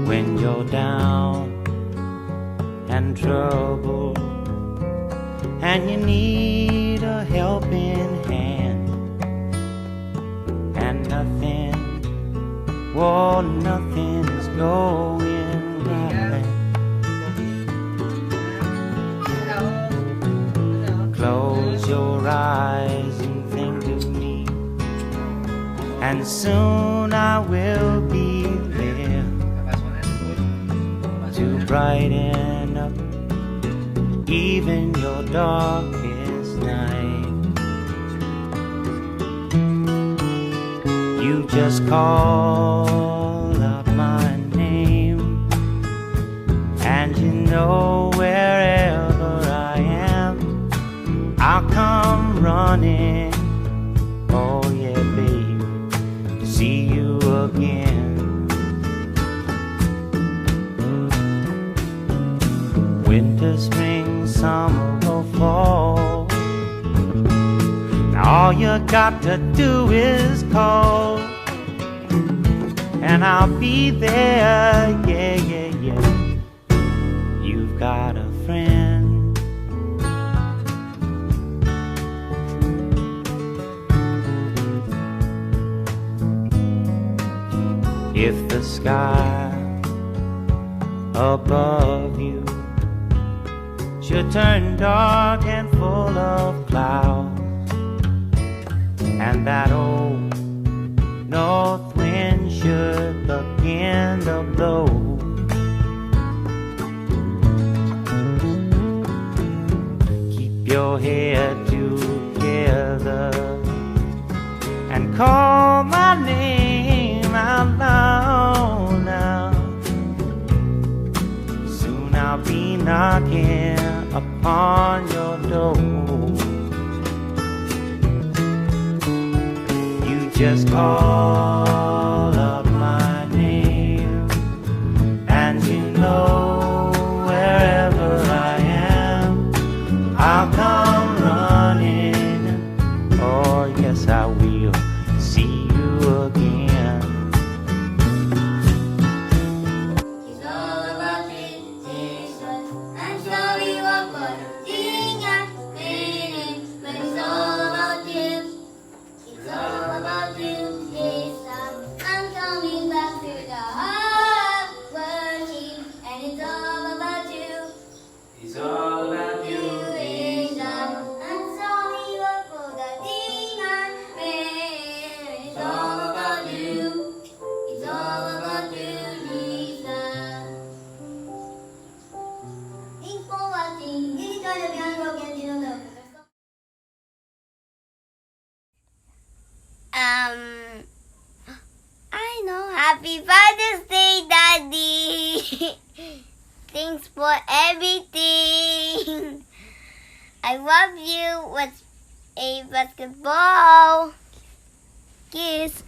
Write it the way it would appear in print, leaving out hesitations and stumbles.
when you're down and troubled, and you need a helping hand, and nothing is going right. Close your eyes and think of me, and soon I will be there to brighten up even your darkest night. You just call out my name, and you know wherever I am, I'll come running. Oh yeah, baby, to see you again. Winter, spring, summer or fall, now all you got to do is call, and I'll be there, yeah, yeah, yeah. You've got a friend. If the sky above you should turn dark and full of clouds, and that old north wind should begin to blow, keep your head together and call my name out loud now. Soon I'll be knocking upon your door. You just call up my name, and you know wherever I am, I'll come running. Oh yes, I will see you again. I know. Happy Father's Day, Daddy. Thanks for everything. I love you with a basketball. Kiss.